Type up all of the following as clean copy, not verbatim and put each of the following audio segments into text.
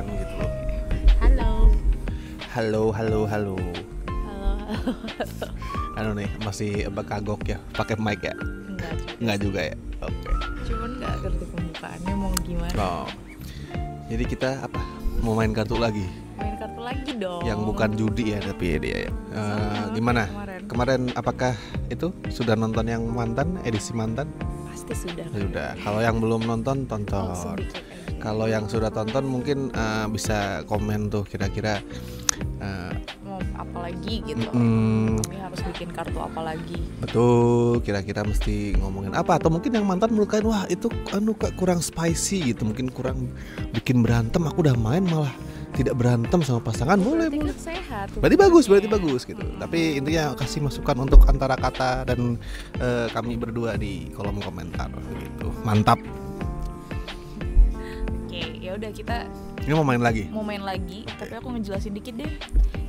kan gitu loh. Halo. Halo. Halo. Anu nih masih kagok ya pakai mic ya? Enggak juga ya. Oke. Cuman nggak ngerti pembukaannya mau gimana. Oh. Jadi kita apa? Mau main kartu lagi? Main kartu lagi dong. Yang bukan judi ya tapi dia ya. Gimana? Kemarin apakah itu sudah nonton yang mantan, edisi mantan? Pasti sudah. Sudah. Kalau yang belum nonton tonton. Kalau yang sudah tonton mungkin bisa komen tuh kira-kira mau apa lagi gitu. Kami harus bikin kartu apa lagi. Betul, kira-kira mesti ngomongin apa, atau mungkin yang mantan melukain, wah itu kok kurang spicy gitu, mungkin kurang bikin berantem, aku udah main malah tidak berantem sama pasangan. Boleh. Kan sehat. Berarti bagus gitu. Tapi intinya kasih masukan untuk antara kata dan kami berdua di kolom komentar gitu. Mantap. Oke, ya udah kita Ini mau main lagi. Tapi aku ngejelasin dikit deh.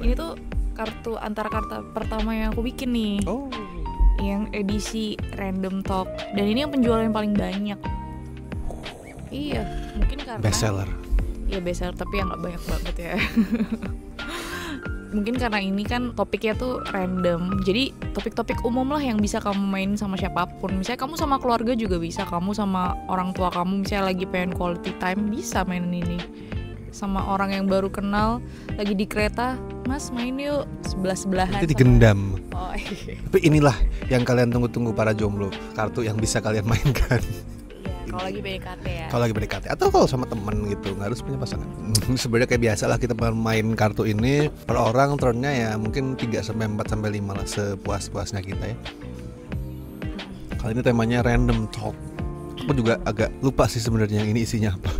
Ini tuh kartu antara kartu pertama yang aku bikin nih. Oh. Yang edisi random talk, dan ini yang penjualan yang paling banyak. Iya, mungkin karena Bestseller. Iya bestseller, tapi yang nggak banyak banget ya. Mungkin karena ini kan topiknya tuh random, jadi topik-topik umum lah yang bisa kamu main sama siapapun. Misalnya kamu sama keluarga juga bisa, kamu sama orang tua kamu misalnya lagi pengen quality time bisa mainin ini. Sama orang yang baru kenal lagi di kereta, mas main yuk sebelah-sebelahan. Nanti digendam. Oh iya. Tapi inilah yang kalian tunggu-tunggu para jomblo, kartu yang bisa kalian mainkan. Iya, kalau lagi PDKT ya. Kalau lagi PDKT atau kalau sama temen gitu, nggak harus punya pasangan. Sebenarnya kayak biasa lah kita main kartu ini per orang turnnya ya mungkin 3 sampai 4 sampai 5 lah sepuas-puasnya kita ya. Kali ini temanya random talk. Aku juga agak lupa sih sebenarnya yang ini isinya apa.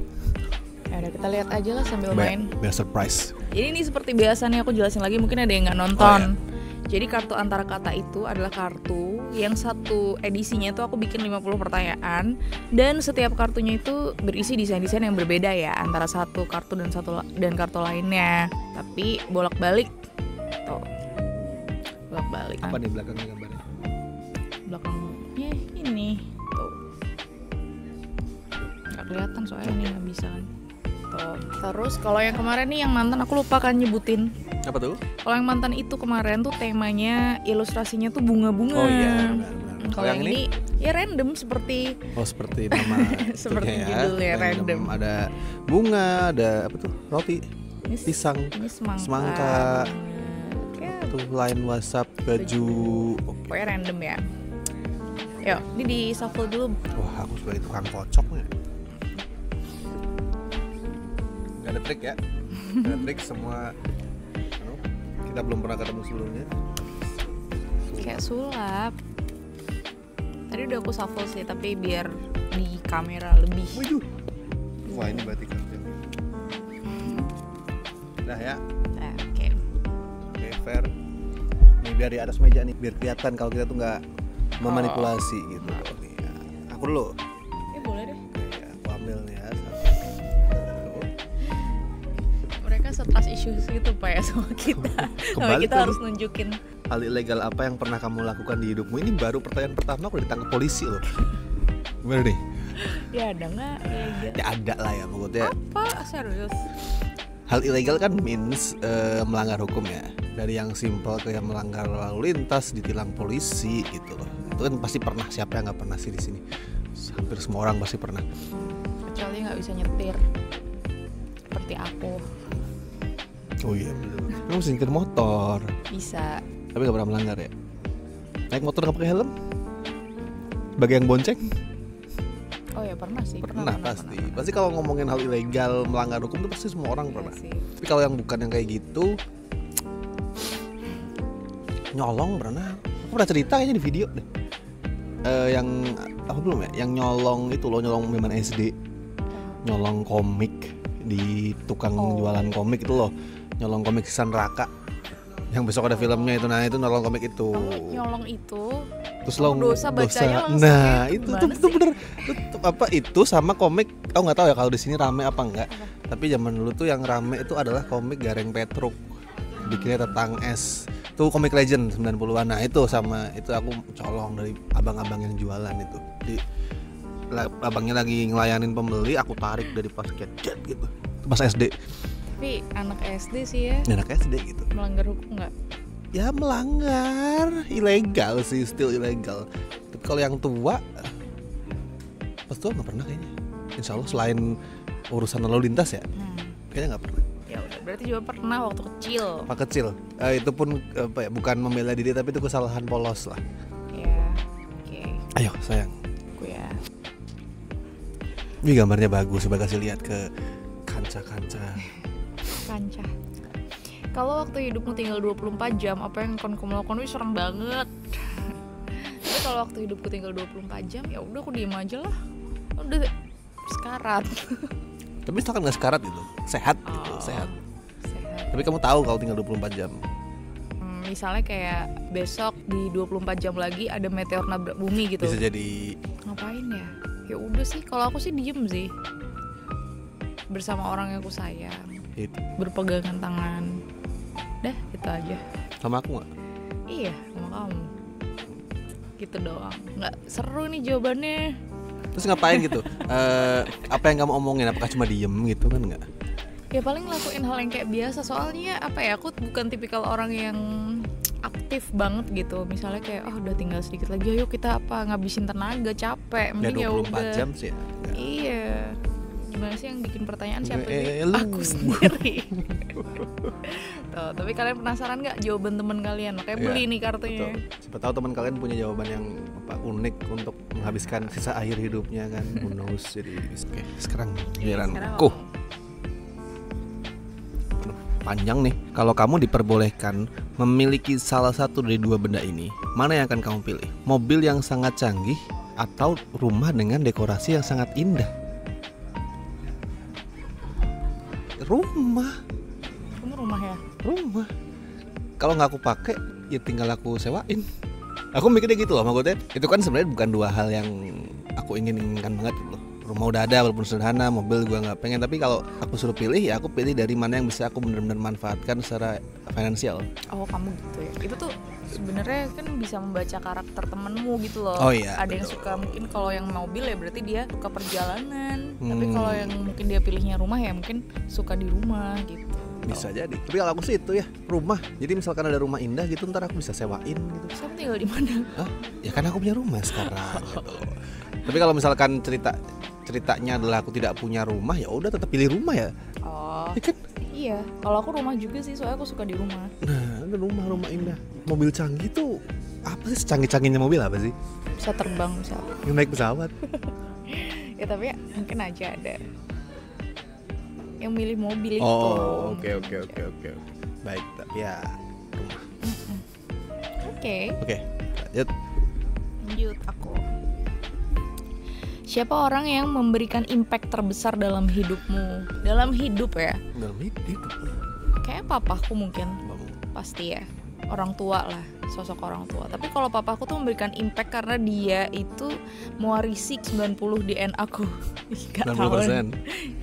Ya udah kita lihat aja lah sambil main. Biar surprise. Jadi ini seperti biasa nih, aku jelasin lagi, mungkin ada yang nggak nonton. Jadi kartu antara kata itu adalah kartu yang satu edisinya itu aku bikin 50 pertanyaan, dan setiap kartunya itu berisi desain-desain yang berbeda ya antara satu kartu dan kartu lainnya. Tapi bolak-balik. Tuh. Bolak-balik. Apa nih belakangnya gambarnya? Belakangnya ini. Tuh. Nggak kelihatan soalnya ini nggak bisa kan. Tuh. Terus kalau yang kemarin nih yang mantan aku lupa kan nyebutin. Apa tuh? Kalau yang mantan itu kemarin tuh temanya ilustrasinya tuh bunga-bunga. Oh iya, benar. Kalau yang ini ya random seperti nama seperti ya, judulnya random. Ada bunga, ada apa tuh? Roti, pisang, ini semangka. Ya, tuh line WhatsApp, baju. Pokoknya random ya. Yuk, ini di shuffle dulu. Wah, aku sebagai tukang kocok nih. Gak ada trik ya. Gak ada trik, semua kita belum pernah ketemu sebelumnya. Kayak sulap. Tadi udah aku shuffle sih, tapi biar di kamera lebih. Waduh. Wah, ini berarti kartu. Dah ya. Oke. Oke, fair. Nih biar di atas meja nih, biar kelihatan kalau kita tuh nggak memanipulasi gitu. Nih, ya. Aku dulu. Boleh deh. Oke, aku ambil nih ya. Mereka setrust issues gitu Pak ya sama kita. Sama kita harus nunjukin hal ilegal apa yang pernah kamu lakukan di hidupmu. Ini baru pertanyaan pertama aku udah ditangkap polisi loh. Gimana nih? Ya ada nggak? Ya ada lah ya maksudnya. Apa? Serius? Hal ilegal kan means melanggar hukum ya. Dari yang simple ke yang melanggar lalu lintas, ditilang polisi gitu loh. Itu kan pasti pernah, siapa yang nggak pernah sih di sini? Hampir semua orang pasti pernah. Kecuali nggak bisa nyetir seperti aku. Oh iya betul. Kamu bisa nyetir motor. Bisa. Tapi nggak pernah melanggar ya. Naik motor nggak pakai helm? Sebagai yang bonceng? Oh ya pernah sih. Pernah pasti. Pasti kalau ngomongin hal ilegal melanggar hukum itu pasti semua orang pernah. Sih. Tapi kalau yang bukan yang kayak gitu, nyolong pernah. Aku pernah cerita kayaknya di video deh. Yang apa belum ya? Yang nyolong itu loh, nyolong zaman SD. Nyolong komik di tukang jualan komik itu loh. Nyolong komik Sisan Raka. Yang besok ada filmnya itu, nah itu nyolong komik itu. Nyolong itu. Terus lo dosa bacanya langsung. Nah itu bener. Itu apa itu sama komik? Aku nggak tahu ya kalau di sini rame apa enggak. Tapi zaman dulu tuh yang rame itu adalah komik Gareng Petruk. Bikinnya tentang es. Tuh komik legend 90-an. Nah itu sama itu aku colong dari abang-abang yang jualan itu. Di abangnya lagi ngelayanin pembeli, aku tarik dari pas gadget gitu. pas SD. Tapi anak SD sih ya. Anak SD gitu. Melanggar hukum nggak? Ya melanggar, ilegal sih, still ilegal. Tapi kalau yang tua, pas tua nggak pernah kayaknya. Insya Allah selain urusan lalu lintas ya, kayaknya nggak pernah. Ya udah, berarti juga pernah waktu kecil. Pak kecil, itu pun bukan membela diri tapi itu kesalahan polos lah. Ya, oke. Ayo sayang. Aku ya. Ini gambarnya bagus, coba kasih lihat ke kanca-kanca. Kancah. Kalau waktu hidupmu tinggal 24 jam, apa yang akan kamu lakukan? Wih, serem banget. Tapi kalau waktu hidupku tinggal 24 jam, ya udah aku diem aja lah. Udah sekarat. Tapi misalkan nggak sekarat gitu, sehat gitu, sehat. Sehat. Tapi kamu tahu kalau tinggal 24 jam. Misalnya kayak besok di 24 jam lagi ada meteor nabrak bumi gitu. Bisa jadi. Ngapain ya? Ya udah sih, kalau aku sih diem sih. Bersama orang yang aku sayang. Itu. Berpegangan tangan. Dah, gitu aja. Sama aku nggak? Iya, sama kamu. Gitu doang. Nggak seru nih jawabannya. Terus ngapain gitu? Apa yang kamu omongin? Apakah cuma diem gitu kan nggak? Ya paling lakuin hal yang kayak biasa. Soalnya apa ya, aku bukan tipikal orang yang aktif banget gitu. Misalnya kayak udah tinggal sedikit lagi, ayo kita ngabisin tenaga, capek. Mending ya 24 udah. jam sih ya? Iya. Gimana sih yang bikin pertanyaan siapa sih? Lu. Aku sendiri. Tuh, tapi kalian penasaran nggak jawaban teman kalian? Makanya beli nih kartunya. Betul. Siapa tahu teman kalian punya jawaban yang unik untuk menghabiskan sisa akhir hidupnya kan. Who knows. Jadi oke, sekarang giliranku. Panjang nih. Kalau kamu diperbolehkan memiliki salah satu dari dua benda ini, mana yang akan kamu pilih? Mobil yang sangat canggih atau rumah dengan dekorasi yang sangat indah? Rumah. Kamu rumah ya? Rumah. Kalau nggak aku pakai, ya tinggal aku sewain. Aku mikirnya gitu loh, maksudnya itu kan sebenarnya bukan dua hal yang aku inginkan banget gitu loh. Rumah udah ada walaupun sederhana, mobil gua nggak pengen. Tapi kalau aku suruh pilih, ya aku pilih dari mana yang bisa aku benar-benar manfaatkan secara finansial. Oh, kamu gitu ya. Itu tuh sebenarnya kan bisa membaca karakter temenmu gitu loh. Oh iya, ada yang betul. suka, mungkin kalau yang mobil ya berarti dia suka perjalanan. Tapi kalau yang mungkin dia pilihnya rumah ya mungkin suka di rumah gitu. Bisa jadi. Tapi kalau aku sih itu ya rumah. Jadi misalkan ada rumah indah gitu, ntar aku bisa sewain gitu. Terus kamu tinggal di mana? Hah? Ya kan aku punya rumah sekarang. Gitu. Tapi kalau misalkan ceritanya adalah aku tidak punya rumah, ya udah tetap pilih rumah ya. Oh, Ya kan? iya. Kalau aku rumah juga sih, soalnya aku suka di rumah. Nah, ada rumah indah. Mobil canggih tuh apa sih, secanggih-canggihnya mobil apa sih? Bisa terbang, bisa. Yang naik pesawat. Ya tapi ya, mungkin aja ada yang milih mobil itu. Oh, oke. Baik, tapi ya rumah. Oke. Oke, lanjut. Lanjut aku. Siapa orang yang memberikan impact terbesar dalam hidupmu? Dalam hidup ya? Dalam hidup. Kayak papaku mungkin. Pasti ya. Orang tua lah, sosok orang tua. Tapi kalau papaku tuh memberikan impact karena dia itu mewarisi 90 DNA aku. Gak 90%.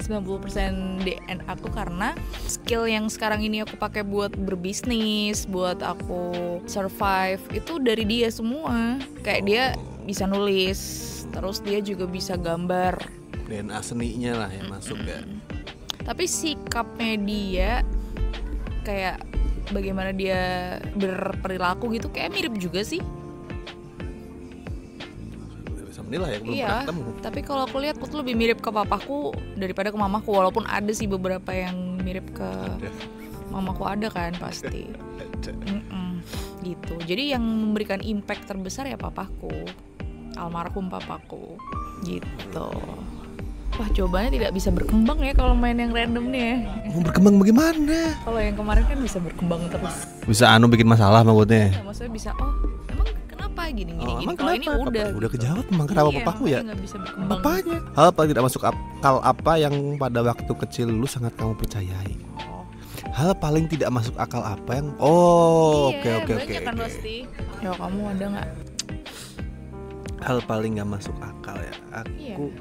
90% DNA aku karena skill yang sekarang ini aku pakai buat berbisnis, buat aku survive itu dari dia semua. Kayak dia bisa nulis, terus dia juga bisa gambar. DNA seninya lah yang masuk ya. Tapi sikapnya dia kayak bagaimana dia berperilaku gitu kayak mirip juga sih. Bisa menilai ya, belum Iya, pernah ketemu. tapi kalau aku lihat aku tuh lebih mirip ke papaku daripada ke mamaku. Walaupun ada sih beberapa yang mirip ke mamaku, ada kan pasti. Gitu. Jadi yang memberikan impact terbesar ya papaku, almarhum papaku. Gitu. Wah, jawabannya tidak bisa berkembang ya kalau main yang random nih ya. Mau berkembang bagaimana? Kalau yang kemarin kan bisa berkembang terus. Bisa bikin masalah maksudnya. Ya, maksudnya bisa, emang kenapa gini. Emang Kalau ini kenapa? udah Udah gitu. kejawab emang kenapa Iya, papaku ya? nggak bisa berkembang. Apanya? Hal paling tidak masuk akal apa yang pada waktu kecil lu sangat kamu percayai? Hal paling tidak masuk akal apa yang Iya, oke. banyak kan pasti. Ya, kamu ada nggak? Hal paling nggak masuk akal ya. Iya. Aku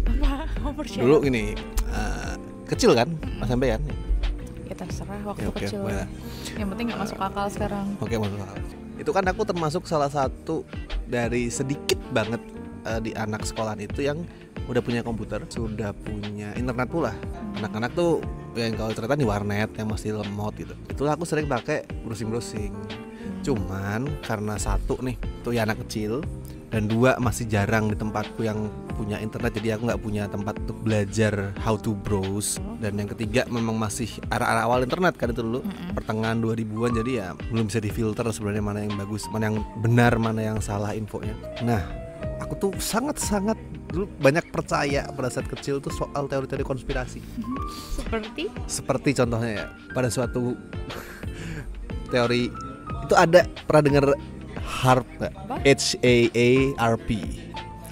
Apa? Kamu percaya? dulu gini, kecil kan, SMP kan? Ya terserah waktu Oke, kecil. boleh. Yang penting nggak masuk akal sekarang. Oke, masuk akal. Itu kan aku termasuk salah satu dari sedikit banget di anak sekolahan itu yang udah punya komputer, sudah punya internet pula. Anak-anak tuh yang kalau cerita di warnet yang masih lemot gitu. Itulah aku sering pakai browsing. Cuman karena satu nih, tuh ya anak kecil, dan dua masih jarang di tempatku yang punya internet, jadi aku nggak punya tempat untuk belajar how to browse. Dan yang ketiga memang masih arah-arah awal internet kan itu dulu, pertengahan 2000-an, jadi ya belum bisa difilter sebenarnya mana yang bagus, mana yang benar, mana yang salah infonya. Nah, aku tuh sangat-sangat dulu banyak percaya pada saat kecil tuh soal teori-teori konspirasi. Seperti contohnya ya, pada suatu teori itu ada, pernah dengar HAARP gak? HAARP.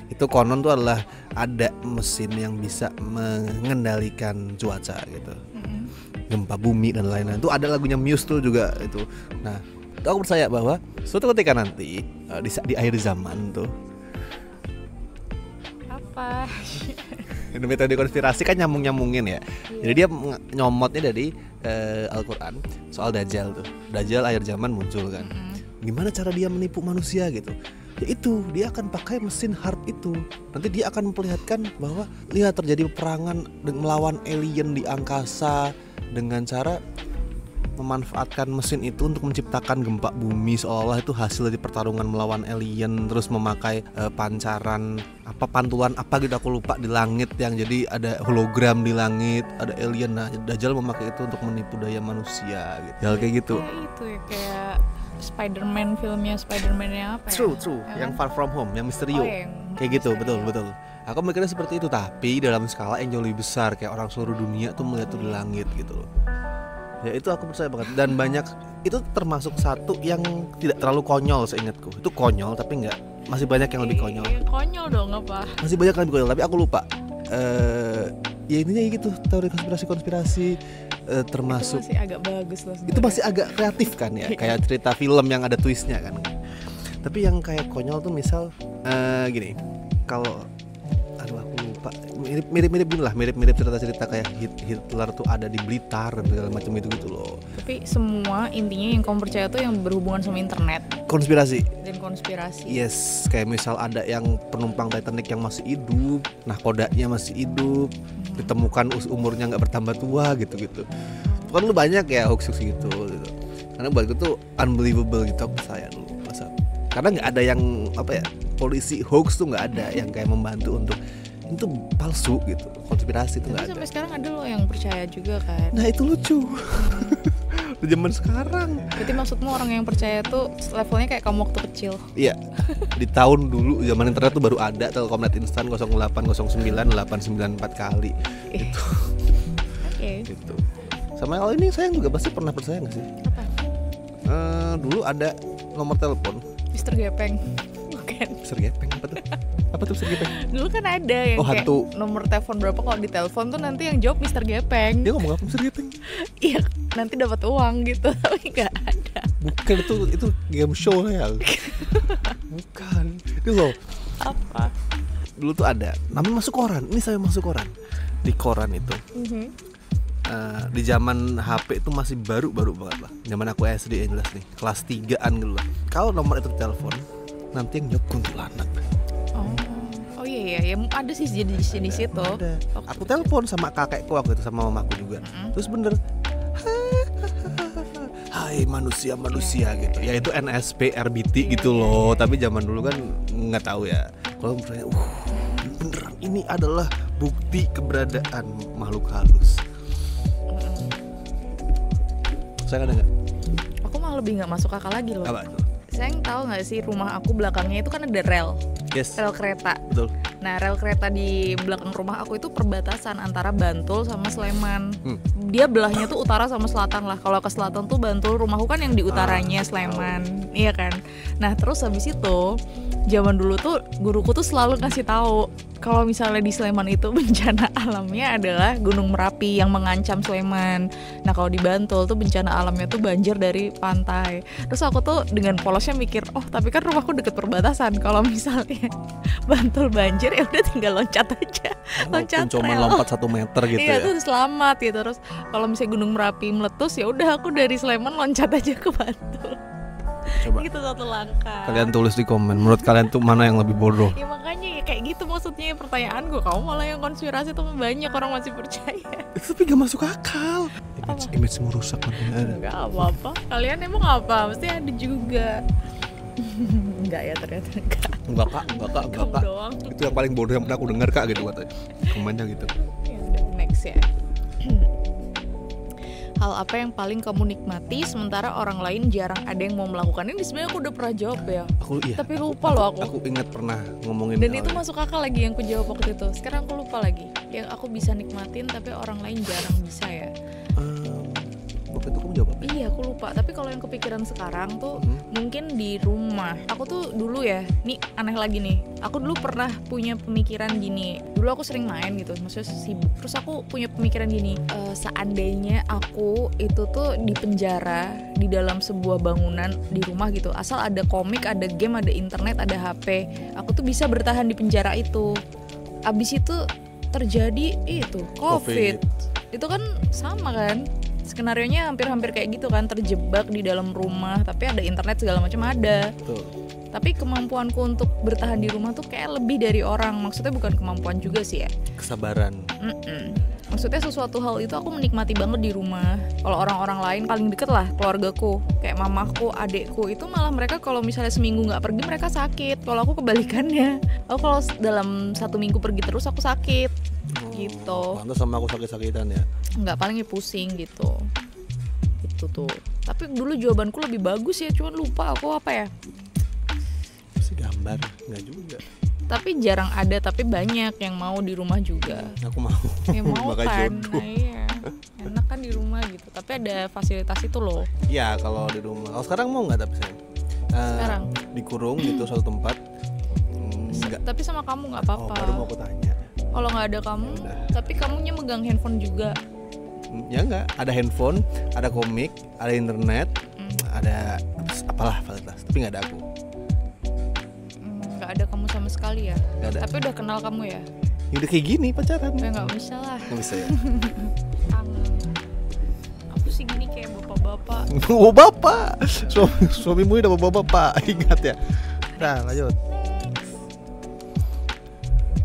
Itu konon tuh adalah ada mesin yang bisa mengendalikan cuaca gitu, gempa bumi dan lain-lain. Itu ada lagunya Muse tuh juga itu. Nah, itu aku percaya bahwa suatu ketika nanti di akhir zaman tuh apa? metode konspirasi kan nyambungin ya. Jadi dia nyomotnya dari Al-Quran soal Dajjal tuh. Dajjal akhir zaman muncul kan. Gimana cara dia menipu manusia gitu? Yaitu dia akan pakai mesin HAARP itu. Nanti dia akan memperlihatkan bahwa lihat terjadi peperangan melawan alien di angkasa dengan cara memanfaatkan mesin itu untuk menciptakan gempa bumi, seolah-olah itu hasil dari pertarungan melawan alien, terus memakai pancaran pantulan gitu aku lupa di langit yang jadi ada hologram di langit, ada alien. Nah, Dajjal memakai itu untuk menipu daya manusia gitu. Hal kayak gitu. Ya, itu ya kayak Spider-Man, filmnya Spider-Man yang apa ya? True. Yang Far From Home, yang Mysterio. Kayak gitu, betul. Aku mikirnya seperti itu, tapi dalam skala yang jauh lebih besar, kayak orang seluruh dunia tuh melihat tuh di langit gitu loh. Ya itu aku percaya banget. Dan banyak, itu termasuk satu yang tidak terlalu konyol seingatku. Itu konyol tapi enggak, masih banyak yang lebih konyol. Konyol dong apa? Masih banyak yang lebih konyol, tapi aku lupa. Ya intinya gitu, teori konspirasi termasuk. Itu masih agak bagus loh sebenarnya. Itu masih agak kreatif kan ya, kayak cerita film yang ada twistnya kan. Tapi yang kayak konyol tuh misal gini, kalau aku lupa, mirip gini lah, mirip cerita-cerita kayak Hitler tuh ada di Blitar dan segala macam itu gitu loh. Tapi semua intinya yang kamu percaya tuh yang berhubungan sama internet, konspirasi. Yes, kayak misal ada yang penumpang Titanic yang masih hidup, nahkodanya masih hidup, ditemukan umurnya nggak bertambah tua gitu. Kan lu banyak ya hoax gitu. Karena buat gue tuh unbelievable gitu, aku percaya dulu. Karena nggak ada yang polisi hoax tuh nggak ada yang kayak membantu untuk itu palsu gitu, konspirasi itu nggak ada. Sampai sekarang ada loh yang percaya juga kan. Nah itu lucu. Di zaman sekarang. Berarti maksudmu orang yang percaya tuh levelnya kayak kamu waktu kecil? Iya. Di tahun dulu zaman internet tuh baru ada Telkomnet instan 0809 894 kali. Gitu. Oke. Gitu. Sama hal ini saya juga pasti pernah percaya nggak sih? Apa? Dulu ada nomor telepon. Mister Gepeng. Bukan. Mister Gepeng apa tuh Mister Gepeng? Dulu kan ada yang kayak hantu. Nomor telepon berapa, kalau ditelepon tuh nanti yang jawab Mister Gepeng. Dia ngomong apa Mister Gepeng? Iya, nanti dapat uang gitu, tapi nggak ada. Bukan, itu game show ya. Bukan. Itu loh. Apa? Dulu tuh ada. Namanya masuk koran. Ini saya masuk koran. Di koran itu. Di zaman HP itu masih baru banget lah. Zaman aku SD yang jelas nih, kelas 3-an gitu lah. Kalau nomor itu telepon, nanti yang jawab kuntilanak. Oh iya, ada sih jenis itu. Aku telepon sama kakekku waktu itu, sama mamaku juga. Terus bener, hai manusia gitu. Ya itu NSP RBT gitu loh. Tapi zaman dulu kan nggak tahu ya. Kalau misalnya, beneran ini adalah bukti keberadaan makhluk halus. Saya ada nggak? Aku malah lebih nggak masuk akal lagi loh. Apa itu? Saya tahu nggak sih, rumah aku belakangnya itu kan ada rel. Yes. Rel kereta. Betul. Nah, rel kereta di belakang rumah aku itu perbatasan antara Bantul sama Sleman. Dia belahnya tuh utara sama selatan lah. Kalau ke selatan tuh Bantul, rumahku kan yang di utaranya Sleman. Iya kan. Nah, terus habis itu zaman dulu tuh guruku tuh selalu ngasih tahu kalau misalnya di Sleman itu bencana alamnya adalah Gunung Merapi yang mengancam Sleman. Nah, kalau di Bantul tuh bencana alamnya tuh banjir dari pantai. Terus aku tuh dengan polosnya mikir, tapi kan rumahku deket perbatasan. Kalau misalnya Bantul banjir, ya udah tinggal loncat aja. Loncat cuma lompat 1 meter gitu. Iya, ya. tuh selamat gitu. Terus kalau misalnya Gunung Merapi meletus, ya udah aku dari Sleman loncat aja ke Bantul. Coba. Itu satu langkah. Kalian tulis di komen. Menurut kalian tuh mana yang lebih bodoh? Ya makanya ya kayak gitu maksudnya pertanyaan gue. Kamu malah yang konspirasi tuh banyak orang masih percaya. Tapi gak masuk akal. Image-mu rusak makanya. Enggak apa-apa. Kalian emang apa? Mesti ada juga. Enggak ya ternyata enggak. Enggak kak. Kamu doang. Itu yang paling bodoh yang pernah aku dengar kak gitu katanya. Komennya gitu. Ya udah next ya. Hal apa yang paling kamu nikmati sementara orang lain jarang ada yang mau melakukan? Ini sebenarnya aku udah pernah jawab ya. Tapi lupa loh aku. Aku ingat pernah ngomongin. Dan itu masuk akal lagi yang aku jawab waktu itu. Sekarang aku lupa lagi. Yang aku bisa nikmatin tapi orang lain jarang bisa ya. Waktu itu kamu jawab apa? Iya aku lupa. Tapi kalau yang kepikiran sekarang tuh mungkin di rumah. Aku tuh dulu ya, nih aneh lagi nih. Aku dulu pernah punya pemikiran gini. Dulu aku sering main gitu, maksudnya sibuk. Terus aku punya pemikiran gini. Seandainya aku itu tuh di penjara di dalam sebuah bangunan di rumah gitu. Asal ada komik, ada game, ada internet, ada HP. Aku tuh bisa bertahan di penjara itu. Abis itu terjadi itu COVID. Itu kan sama kan? Skenarionya hampir-hampir kayak gitu kan, terjebak di dalam rumah tapi ada internet segala macam ada. Betul. Tapi kemampuanku untuk bertahan di rumah tuh kayak lebih dari orang. Maksudnya bukan kemampuan juga sih ya. Kesabaran. Maksudnya sesuatu hal itu aku menikmati banget di rumah. Kalau orang-orang lain paling deket lah keluargaku, kayak mamaku, adekku itu malah mereka kalau misalnya seminggu nggak pergi mereka sakit. Kalau aku kebalikannya. Aku kalau dalam 1 minggu pergi terus aku sakit. Gitu. Pantas sama aku sakit-sakitan ya. Nggak, paling pusing gitu. Itu tuh. Tapi dulu jawabanku lebih bagus ya, cuman lupa aku apa ya. Si gambar, nggak juga. Tapi jarang ada, tapi banyak yang mau di rumah juga. Aku mau. Ya mau Makanya kan. jodoh. Nah, iya. Enak kan di rumah gitu. Tapi ada fasilitas itu loh. Iya kalau di rumah. Kalau sekarang mau nggak tapi sayang? Sekarang? Dikurung gitu suatu tempat. Enggak. Tapi sama kamu nggak Oh, apa-apa. baru mau aku tanya. Kalau nggak ada kamu, tapi kamunya megang handphone juga. Ya enggak, ada handphone, ada komik, ada internet, ada apalah fasilitas, tapi nggak ada aku. Nggak ada kamu sama sekali ya. Nggak ada. Tapi udah kenal kamu ya. Ya udah kayak gini pacaran. Ya nggak bisa lah. Nggak bisa ya. Aku sih gini kayak bapak-bapak. Bapak, suamimu udah bapak, ingat ya. Nah lanjut.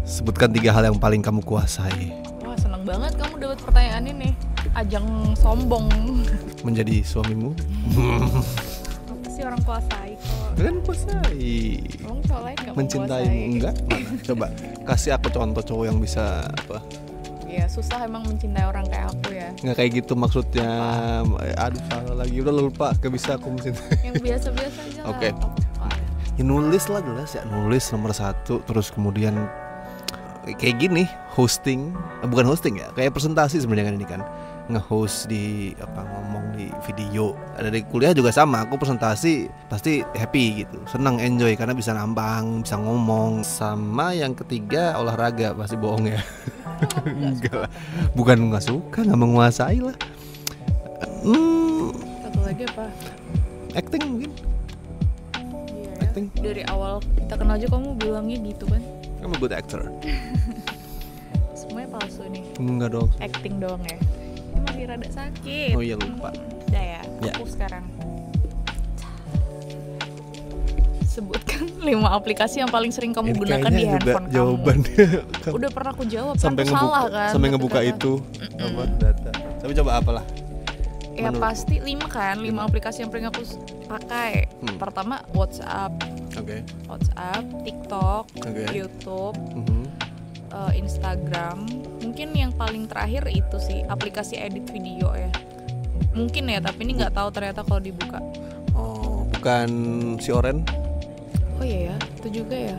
Sebutkan 3 hal yang paling kamu kuasai. Wah seneng banget kamu dapat pertanyaan ini. Ajang sombong. Menjadi suamimu. Apa sih orang kuasai kok? Kan kuasai. Orang cowok lain nggak Mencintaimu enggak? Mana? Coba kasih aku contoh cowok yang bisa apa? Ya susah emang mencintai orang kayak aku ya. Nggak kayak gitu maksudnya. Aduh salah lagi, udah lupa. Gak bisa aku mencintai. Yang biasa-biasa aja lah. Oke. Ya nulis lah jelas ya, nulis nomor 1. Terus kemudian kayak gini hosting, bukan hosting ya, kayak presentasi sebenarnya kan ini kan, nge-host di apa, ngomong di video. Dari kuliah juga sama, aku presentasi pasti happy gitu, senang, enjoy karena bisa nampang, bisa ngomong. Sama yang ketiga olahraga, pasti bohong ya. Enggak lah, bukan nggak suka, nggak menguasai lah. Satu lagi apa? Acting mungkin. Iya, Acting. Dari awal kita kenal aja kamu bilangnya gitu kan. I'm a good actor. Semuanya palsu nih. Enggak dong. Acting doang ya. Emang dia rada sakit. Oh iya lupa. Udah ya, Ya. aku sekarang. Sebutkan 5 aplikasi yang paling sering kamu gunakan di handphone kamu. Jawabannya Udah pernah aku jawab sampai kan, ngebuka, salah kan. sampai tapi ngebuka ternyata- itu apa data. Tapi coba apalah. Ya Menurutku. pasti 5 kan, 5 aplikasi yang paling aku pakai. Pertama WhatsApp, Oke. TikTok, Oke. YouTube, Mhm. Instagram. Mungkin yang paling terakhir itu sih aplikasi edit video ya. Mungkin ya, tapi ini nggak tahu ternyata kalau dibuka. Oh, bukan si Oren? Oh iya ya, itu juga ya.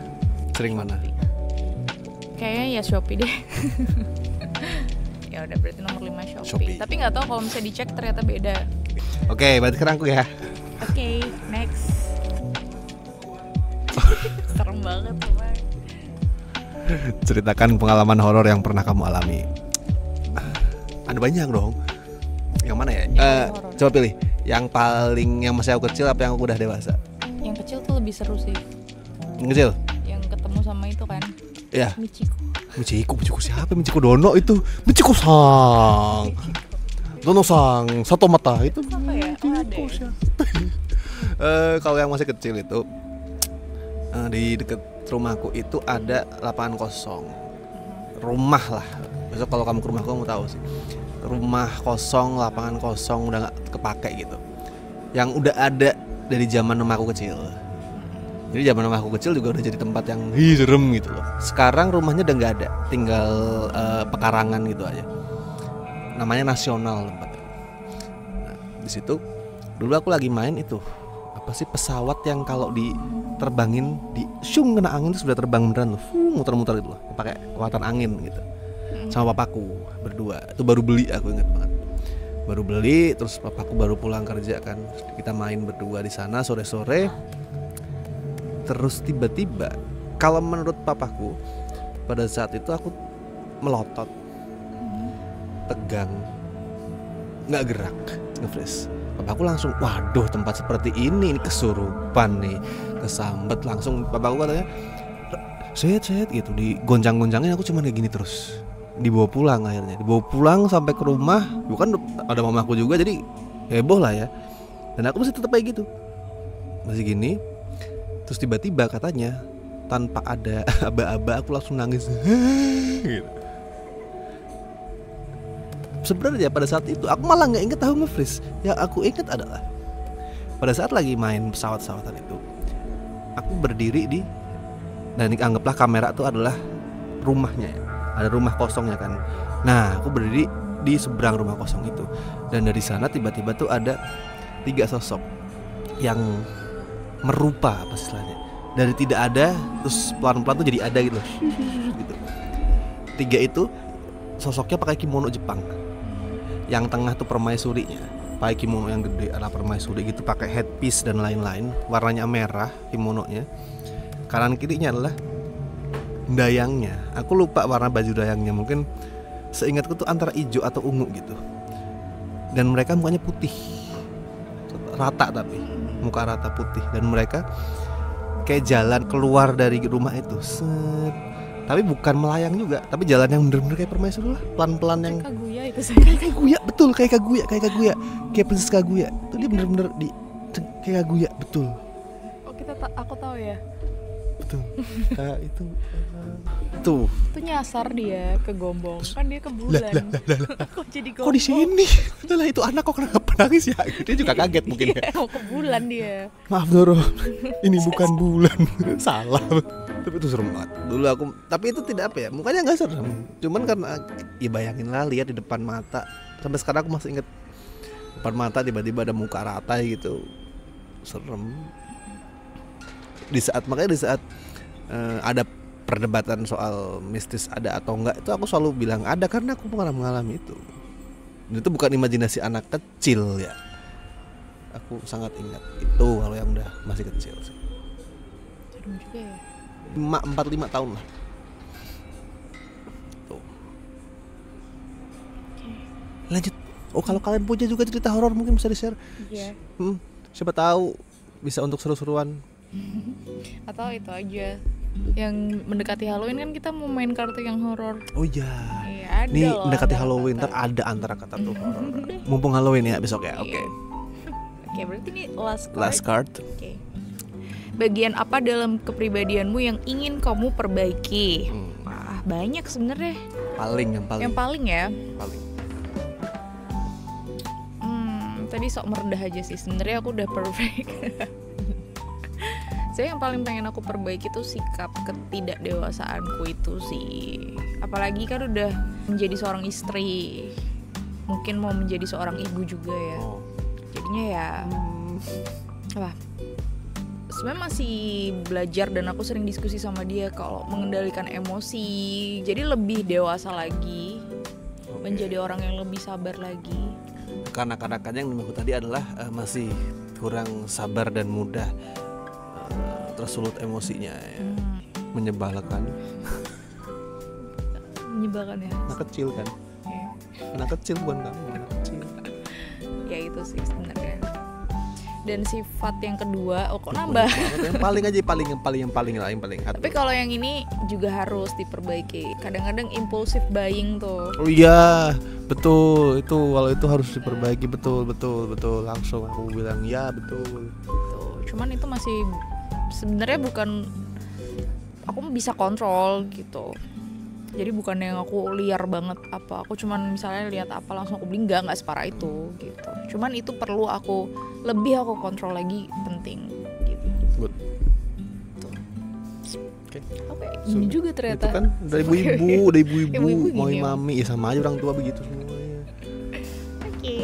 Sering mana? Kayaknya ya Shopee deh. Ya udah berarti nomor 5 Shopee. Shopee. Tapi nggak tahu kalau misalnya dicek ternyata beda. Oke, berarti sekarang aku ya. Oke, next. Serem banget teman. Ceritakan pengalaman horor yang pernah kamu alami. Ada banyak dong. Yang mana ya? horor. Coba pilih. Yang paling yang masih aku kecil apa yang aku udah dewasa? Yang kecil tuh lebih seru sih. Yang kecil? Yang ketemu sama itu kan, Ya. Michiko. Michiko siapa? Michiko Dono itu. Michiko Sang. Dono Sang, satu mata itu. Apa ya? Oh, ada ya? Kalau yang masih kecil itu di deket rumahku itu ada lapangan kosong. Rumah lah. Besok kalau kamu ke rumahku kamu tahu sih. Rumah kosong, lapangan kosong udah nggak kepake gitu. Yang udah ada dari zaman rumahku kecil. Jadi zaman rumahku kecil juga udah jadi tempat yang serem gitu loh. Sekarang rumahnya udah nggak ada, tinggal pekarangan gitu aja. Namanya Nasional tempatnya. Nah, di situ dulu aku lagi main itu apa sih pesawat yang kalau diterbangin di kena angin itu sudah terbang beneran loh, muter-muter itu loh, pakai kekuatan angin gitu. Sama papaku berdua. Itu baru beli, aku ingat banget. Baru beli, terus papaku baru pulang kerja kan. Kita main berdua di sana sore-sore. Terus tiba-tiba, kalau menurut papaku pada saat itu aku melotot, tegang, nggak gerak, nge-freeze. Papaku langsung, waduh tempat seperti ini kesurupan nih, kesambet langsung. Papaku katanya, set gitu, digoncang-goncangin. Aku cuma kayak gini terus. Dibawa pulang akhirnya, dibawa pulang sampai ke rumah. Bukan ada mamaku juga, jadi heboh lah ya. Dan aku masih tetap kayak gitu, masih gini. Terus tiba-tiba katanya tanpa ada aba-aba aku langsung nangis gitu. Sebenarnya pada saat itu aku malah nggak inget tahu nge-freeze. Yang aku inget adalah pada saat lagi main pesawat-pesawatan itu, aku berdiri di, dan anggaplah kamera itu adalah rumahnya ya. Ada rumah kosongnya kan. Nah aku berdiri di seberang rumah kosong itu. Dan dari sana tiba-tiba tuh ada 3 sosok yang merupa apa istilahnya, dari tidak ada terus pelan-pelan tuh jadi ada gitu. 3 itu sosoknya pakai kimono Jepang. Yang tengah tuh permaisurinya pakai kimono yang gede ala permaisuri gitu, pakai headpiece dan lain-lain, warnanya merah kimononya. Kanan kirinya adalah dayangnya. Aku lupa warna baju dayangnya, mungkin seingatku tuh antara hijau atau ungu gitu. Dan mereka mukanya putih, rata tapi muka rata putih. Dan mereka kayak jalan keluar dari rumah itu, set. Tapi bukan melayang juga, tapi jalan yang bener-bener kayak permaisuri lah, pelan-pelan yang Kaguya itu kayak Kaguya, betul kayak Kaguya, kayak Princess Kaguya. Itu dia bener-bener kayak Kaguya, betul. Oh aku tahu ya. Betul. Kayak itu tuh. Itu nyasar dia ke Gombong, kan dia ke bulan. Kok jadi Gombong? Kok di sini? Lah itu anak kok kenapa nangis ya? Dia juga kaget mungkin ya. Mau ke bulan dia. Maaf Doro, ini bukan bulan. Salah. Tapi itu serem banget. Dulu aku, tapi itu tidak apa ya? Mukanya nggak serem. Cuman karena ya bayangin lah, lihat di depan mata. Sampai sekarang aku masih inget depan mata tiba-tiba ada muka rata gitu. Serem. Di saat ada perdebatan soal mistis ada atau enggak, itu aku selalu bilang ada karena aku pernah mengalami itu. Dan itu bukan imajinasi anak kecil ya. Aku sangat ingat itu kalau yang udah masih kecil sih. Serem juga ya. 4-5 tahun lah. Tuh. Lanjut. Oh kalau kalian punya juga cerita horor mungkin bisa di-share. Iya. Siapa tahu bisa untuk seru-seruan. Atau itu aja, yang mendekati Halloween kan kita mau main kartu yang horor. Oh iya. Iya, ada Nih loh mendekati antara Halloween, kata. ntar ada antara kata tuh horor. Mumpung Halloween ya besok ya. Oke. Oke, berarti ini last card. Last card. Oke. Bagian apa dalam kepribadianmu yang ingin kamu perbaiki? Wah, banyak sebenarnya. Yang paling ya. paling. Tadi sok merendah aja sih. Sebenarnya aku udah perfect. Saya yang paling pengen aku perbaiki tuh sikap ketidakdewasaanku itu sih. Apalagi kan udah menjadi seorang istri, mungkin mau menjadi seorang ibu juga ya. Jadinya ya apa? Sebenarnya masih belajar dan aku sering diskusi sama dia kalau mengendalikan emosi. Jadi lebih dewasa lagi, menjadi orang yang lebih sabar lagi. Kanak-kanaknya yang dimaksud tadi adalah masih kurang sabar dan mudah tersulut emosinya ya. Menyebalkan ya. Anak kecil kan. Anak kecil bukan kamu, anak kecil. Ya itu sih sebenarnya. Dan sifat yang kedua, kok nambah? Yang paling paling. Tapi kalau yang ini juga harus diperbaiki. Kadang-kadang impulsif buying tuh. Oh iya, betul. Itu kalau itu harus diperbaiki, betul. Langsung aku bilang ya betul. cuman itu masih sebenarnya bukan aku bisa kontrol gitu. Jadi bukan yang aku liar banget apa, aku cuman misalnya lihat apa langsung aku beli, nggak separah itu gitu. Cuman itu perlu aku kontrol lagi, penting gitu. Good. Oke, ini juga ternyata. Itu kan dari ibu-ibu, Ibu-ibu mami gini, mami, ya sama aja orang tua begitu semuanya. Oke.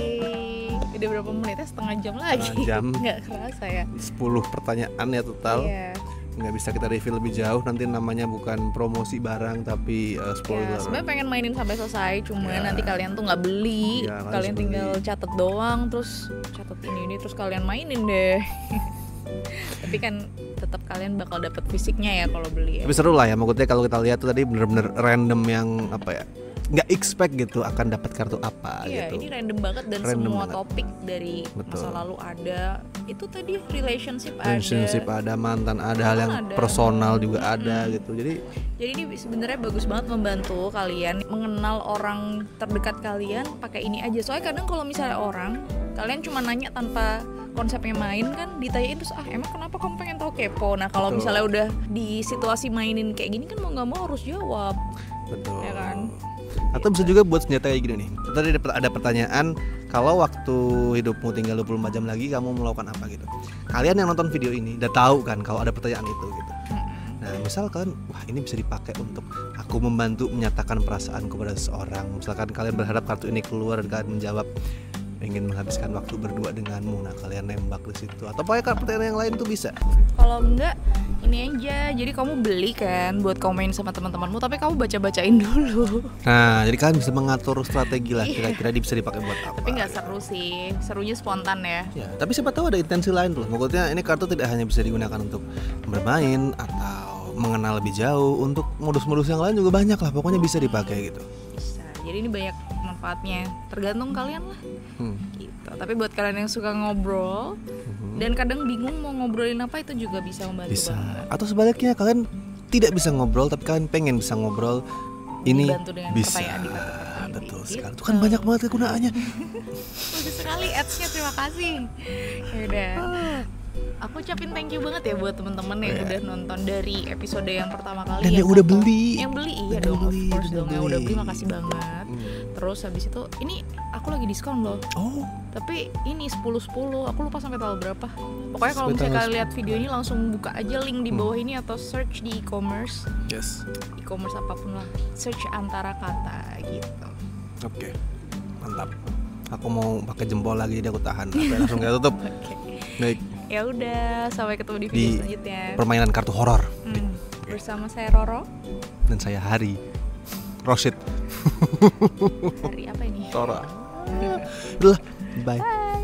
Udah berapa menitnya? Setengah jam lagi. Setengah jam. Nggak kerasa ya. 10 pertanyaan ya total. Iya. Nggak bisa kita review lebih jauh, nanti namanya bukan promosi barang tapi spoiler. Ya, sebenarnya pengen mainin sampai selesai, cuma Ya. nanti kalian tuh nggak beli, Ya, kalian harus tinggal beli. catat doang, terus catat ini terus kalian mainin deh. Tapi kan tetap kalian bakal dapet fisiknya ya kalau beli ya. Tapi seru lah ya, maksudnya kalau kita lihat tuh tadi bener-bener random yang apa ya, nggak expect gitu akan dapat kartu apa Iya, gitu. ini random banget dan Random semua banget. topik dari Betul. masa lalu ada. Itu tadi relationship ada, mantan ada, hal yang ada. personal juga ada gitu. Jadi Jadi ini sebenarnya bagus banget membantu kalian mengenal orang terdekat kalian pakai ini aja. Soalnya kadang kalau misalnya orang kalian cuma nanya tanpa konsepnya main kan ditanyain terus emang kenapa kamu pengen tahu kepo. Nah kalau Betul. misalnya udah di situasi mainin kayak gini kan mau nggak mau harus jawab. betul. Ya kan? Atau bisa juga buat senjata kayak gini nih. Tadi ada pertanyaan, kalau waktu hidupmu tinggal 24 jam lagi kamu melakukan apa gitu. Kalian yang nonton video ini udah tahu kan kalau ada pertanyaan itu gitu. Nah, misal kalian, wah ini bisa dipakai untuk aku membantu menyatakan perasaan kepada seseorang. Misalkan kalian berharap kartu ini keluar dan kalian menjawab ingin menghabiskan waktu berdua denganmu. Nah, kalian nembak di situ. Atau pakai pertanyaan yang lain tuh bisa. Kalau enggak ini aja. Jadi kamu beli kan buat komen sama teman-temanmu tapi kamu baca-bacain dulu. Nah, jadi kalian bisa mengatur strategi lah Iya. kira-kira bisa dipakai buat apa. Tapi nggak seru sih. Serunya spontan ya. Ya, tapi siapa tahu ada intensi lain loh. Maksudnya ini kartu tidak hanya bisa digunakan untuk bermain atau mengenal lebih jauh, untuk modus-modus yang lain juga banyak lah. Pokoknya bisa dipakai gitu. Bisa. Jadi ini banyak manfaatnya. Tergantung kalian lah. Gitu. Tapi buat kalian yang suka ngobrol dan kadang bingung mau ngobrolin apa, itu juga bisa membantu Bisa. banget. Atau sebaliknya kalian tidak bisa ngobrol tapi kalian pengen bisa ngobrol. Ini Dibantu dengan bisa. pertanyaan di kartu-kartu ini. Betul Gitu. sekali. Itu kan banyak banget kegunaannya. Bagus sekali ads-nya, terima kasih. Yaudah. Aku ucapin thank you banget ya buat teman-teman yang Iya. udah nonton dari episode yang pertama kali. Dan yang udah nonton. beli. Yang beli iya Dan dong, yang beli, of course dan dong. yang Yang udah beli. beli makasih banget. Terus habis itu ini aku lagi diskon loh. Oh, Tapi ini 10-10, aku lupa sampai tanggal berapa. Pokoknya kalau Sampai misalnya tanggal kalian lihat video ini langsung buka aja link di bawah ini atau search di e-commerce. yes. E-commerce apapun lah. Search antara kata gitu. Oke. Mantap. Aku mau pakai jempol lagi, jadi aku tahan. Sampai langsung kita tutup. Oke. Baik. Ya udah, sampai ketemu di video Di selanjutnya. permainan kartu horor. Bersama saya Roro. Dan saya Hari. Roshid. Hari apa ini? Tora. Udah, bye. Bye.